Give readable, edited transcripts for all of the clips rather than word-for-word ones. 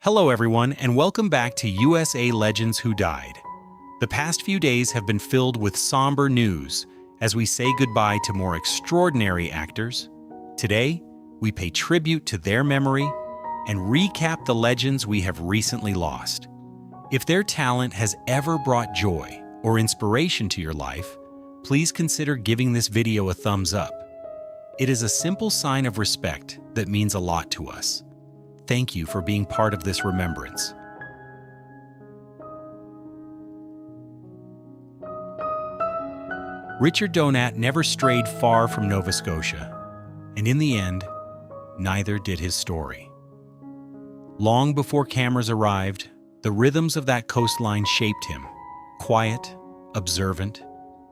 Hello everyone, and welcome back to USA Legends Who Died. The past few days have been filled with somber news as we say goodbye to more extraordinary actors. Today, we pay tribute to their memory and recap the legends we have recently lost. If their talent has ever brought joy or inspiration to your life, please consider giving this video a thumbs up. It is a simple sign of respect that means a lot to us. Thank you for being part of this remembrance. Richard Donat never strayed far from Nova Scotia, and in the end, neither did his story. Long before cameras arrived, the rhythms of that coastline shaped him, quiet, observant,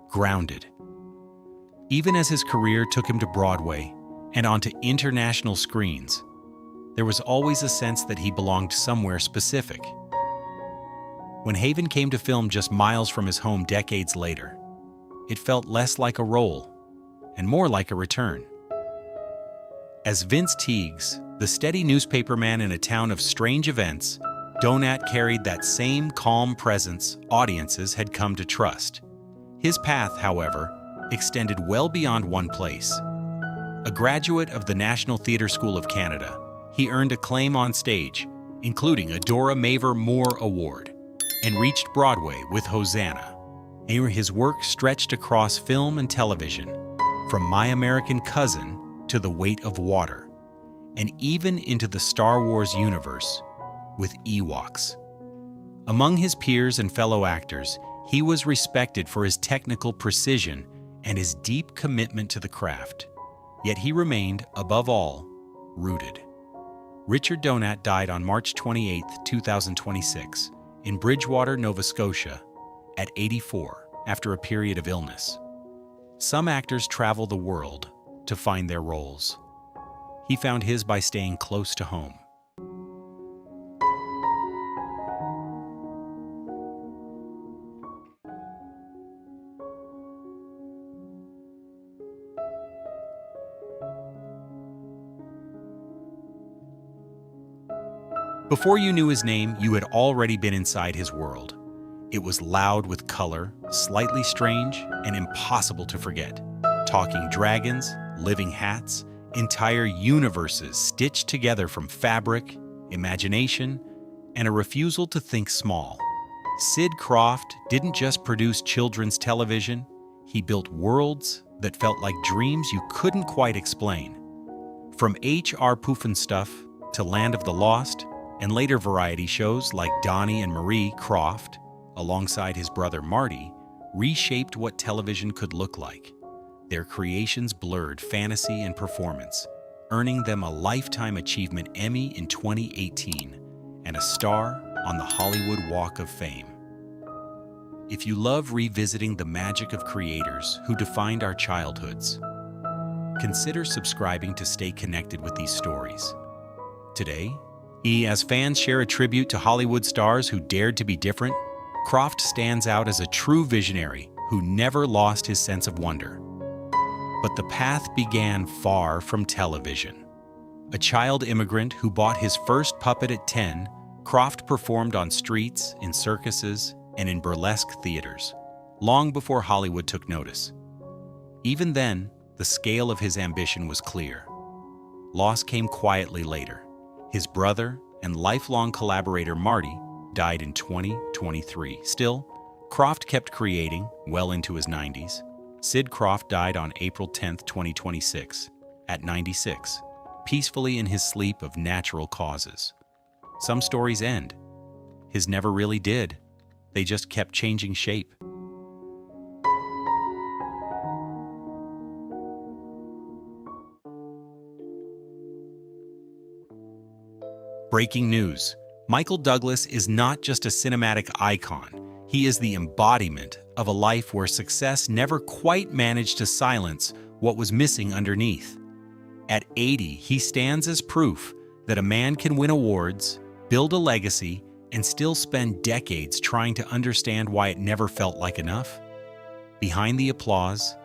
grounded. Even as his career took him to Broadway and onto international screens, there was always a sense that he belonged somewhere specific. When Haven came to film just miles from his home decades later, it felt less like a role and more like a return. As Vince Teagues, the steady newspaperman in a town of strange events, Donat carried that same calm presence audiences had come to trust. His path, however, extended well beyond one place. A graduate of the National Theatre School of Canada, he earned acclaim on stage, including a Dora Maver Moore Award, and reached Broadway with Hosanna. His work stretched across film and television, from My American Cousin to The Weight of Water, and even into the Star Wars universe with Ewoks. Among his peers and fellow actors, he was respected for his technical precision and his deep commitment to the craft. Yet he remained, above all, rooted. Richard Donat died on March 28, 2026, in Bridgewater, Nova Scotia, at 84, after a period of illness. Some actors travel the world to find their roles. He found his by staying close to home. Before you knew his name, you had already been inside his world. It was loud with color, slightly strange, and impossible to forget. Talking dragons, living hats, entire universes stitched together from fabric, imagination, and a refusal to think small. Sid Krofft didn't just produce children's television, he built worlds that felt like dreams you couldn't quite explain. From H.R. Pufnstuf to Land of the Lost, and later variety shows like Donnie and Marie Krofft, alongside his brother Marty, reshaped what television could look like. Their creations blurred fantasy and performance, earning them a Lifetime Achievement Emmy in 2018 and a star on the Hollywood Walk of Fame. If you love revisiting the magic of creators who defined our childhoods, consider subscribing to stay connected with these stories. Today, as fans share a tribute to Hollywood stars who dared to be different, Krofft stands out as a true visionary who never lost his sense of wonder. But the path began far from television. A child immigrant who bought his first puppet at 10, Krofft performed on streets, in circuses, and in burlesque theaters, long before Hollywood took notice. Even then, the scale of his ambition was clear. Loss came quietly later. His brother and lifelong collaborator Marty died in 2023. Still, Krofft kept creating well into his 90s. Sid Krofft died on April 10, 2026, at 96, peacefully in his sleep of natural causes. Some stories end. His never really did. They just kept changing shape. Breaking news. Michael Douglas is not just a cinematic icon. He is the embodiment of a life where success never quite managed to silence what was missing underneath. At 80, he stands as proof that a man can win awards, build a legacy, and still spend decades trying to understand why it never felt like enough. Behind the applause,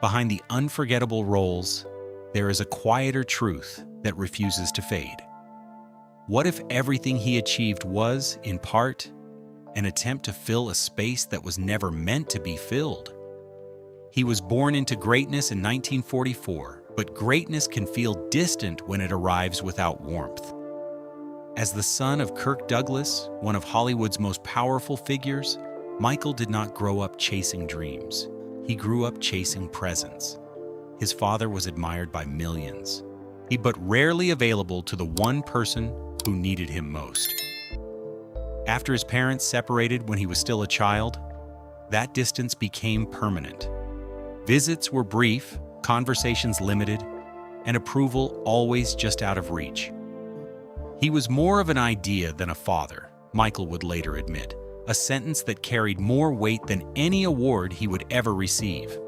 behind the unforgettable roles, there is a quieter truth that refuses to fade. What if everything he achieved was, in part, an attempt to fill a space that was never meant to be filled? He was born into greatness in 1944, but greatness can feel distant when it arrives without warmth. As the son of Kirk Douglas, one of Hollywood's most powerful figures, Michael did not grow up chasing dreams. He grew up chasing presence. His father was admired by millions, but rarely available to the one person who needed him most. After his parents separated when he was still a child, that distance became permanent. Visits were brief, conversations limited, and approval always just out of reach. He was more of an idea than a father, Michael would later admit, a sentence that carried more weight than any award he would ever receive.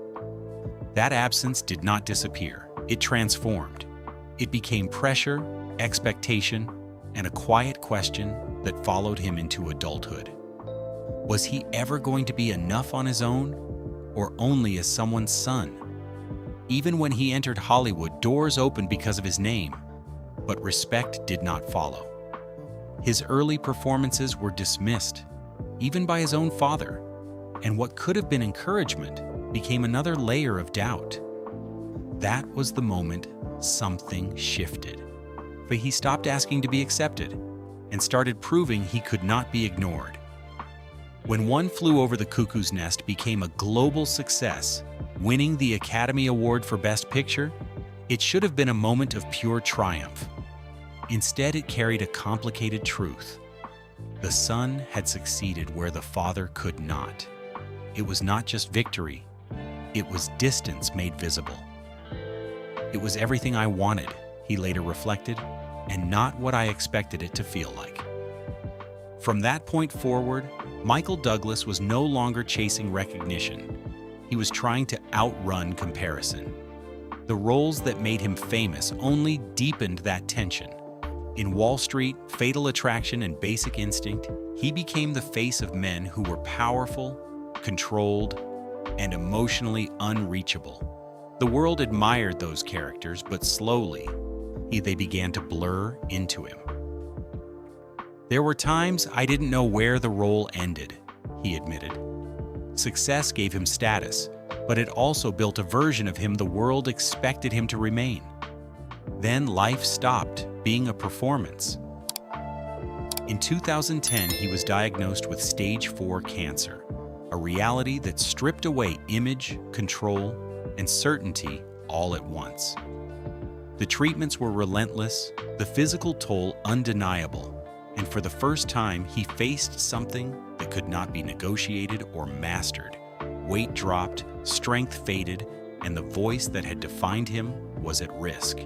That absence did not disappear. It transformed. It became pressure, expectation, and a quiet question that followed him into adulthood. Was he ever going to be enough on his own, or only as someone's son? Even when he entered Hollywood, doors opened because of his name, but respect did not follow. His early performances were dismissed, even by his own father, and what could have been encouragement became another layer of doubt. That was the moment something shifted. But he stopped asking to be accepted and started proving he could not be ignored. When One Flew Over the Cuckoo's Nest became a global success, winning the Academy Award for Best Picture, it should have been a moment of pure triumph. Instead, it carried a complicated truth. The son had succeeded where the father could not. It was not just victory, it was distance made visible. It was everything I wanted, he later reflected, and not what I expected it to feel like. From that point forward, Michael Douglas was no longer chasing recognition. He was trying to outrun comparison. The roles that made him famous only deepened that tension. In Wall Street, Fatal Attraction, and Basic Instinct, he became the face of men who were powerful, controlled, and emotionally unreachable. The world admired those characters, but slowly, they began to blur into him. There were times I didn't know where the role ended, he admitted. Success gave him status, but it also built a version of him the world expected him to remain. Then life stopped being a performance. In 2010, he was diagnosed with stage 4 cancer, a reality that stripped away image, control, and certainty all at once. The treatments were relentless, the physical toll undeniable, and for the first time, he faced something that could not be negotiated or mastered. Weight dropped, strength faded, and the voice that had defined him was at risk.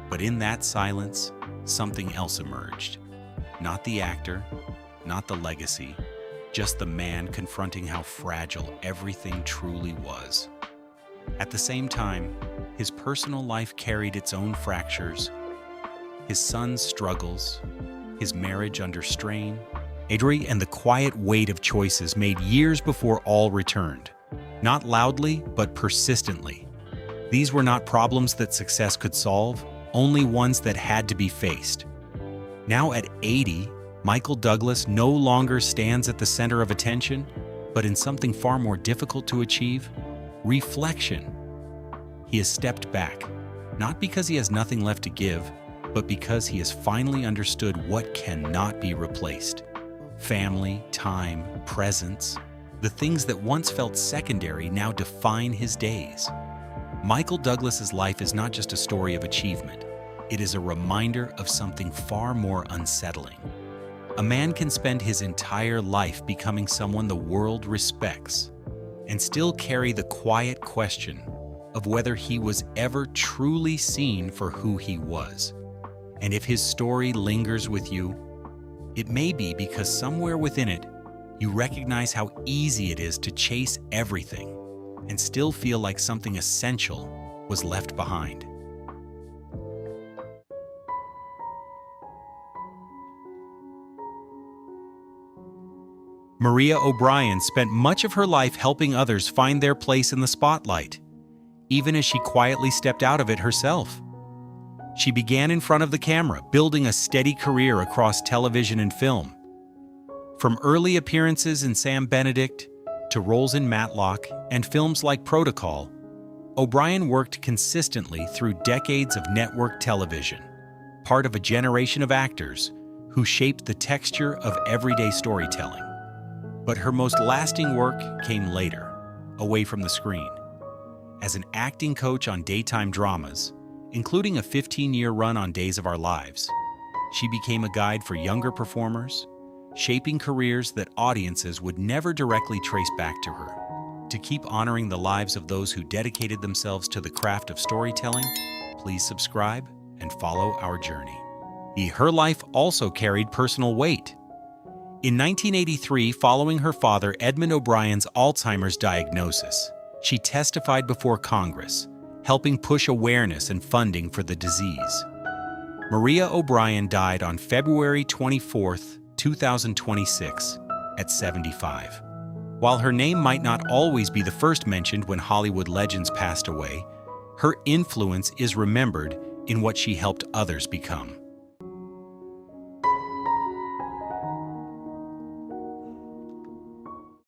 But in that silence, something else emerged. Not the actor, not the legacy, just the man confronting how fragile everything truly was. At the same time, his personal life carried its own fractures, his son's struggles, his marriage under strain, and the quiet weight of choices made years before all returned. Not loudly, but persistently. These were not problems that success could solve, only ones that had to be faced. Now at 80, Michael Douglas no longer stands at the center of attention, but in something far more difficult to achieve: reflection. He has stepped back, not because he has nothing left to give, but because he has finally understood what cannot be replaced. Family, time, presence, the things that once felt secondary now define his days. Michael Douglas's life is not just a story of achievement. It is a reminder of something far more unsettling. A man can spend his entire life becoming someone the world respects and still carry the quiet question of whether he was ever truly seen for who he was. And if his story lingers with you, it may be because somewhere within it, you recognize how easy it is to chase everything and still feel like something essential was left behind. Maria O'Brien spent much of her life helping others find their place in the spotlight, even as she quietly stepped out of it herself. She began in front of the camera, building a steady career across television and film. From early appearances in Sam Benedict to roles in Matlock and films like Protocol, O'Brien worked consistently through decades of network television, part of a generation of actors who shaped the texture of everyday storytelling. But her most lasting work came later, away from the screen. As an acting coach on daytime dramas, including a 15-year run on Days of Our Lives, she became a guide for younger performers, shaping careers that audiences would never directly trace back to her. To keep honoring the lives of those who dedicated themselves to the craft of storytelling, please subscribe and follow our journey. Her life also carried personal weight. In 1983, following her father Edmund O'Brien's Alzheimer's diagnosis, she testified before Congress, helping push awareness and funding for the disease. Maria O'Brien died on February 24, 2026, at 75. While her name might not always be the first mentioned when Hollywood legends passed away, her influence is remembered in what she helped others become.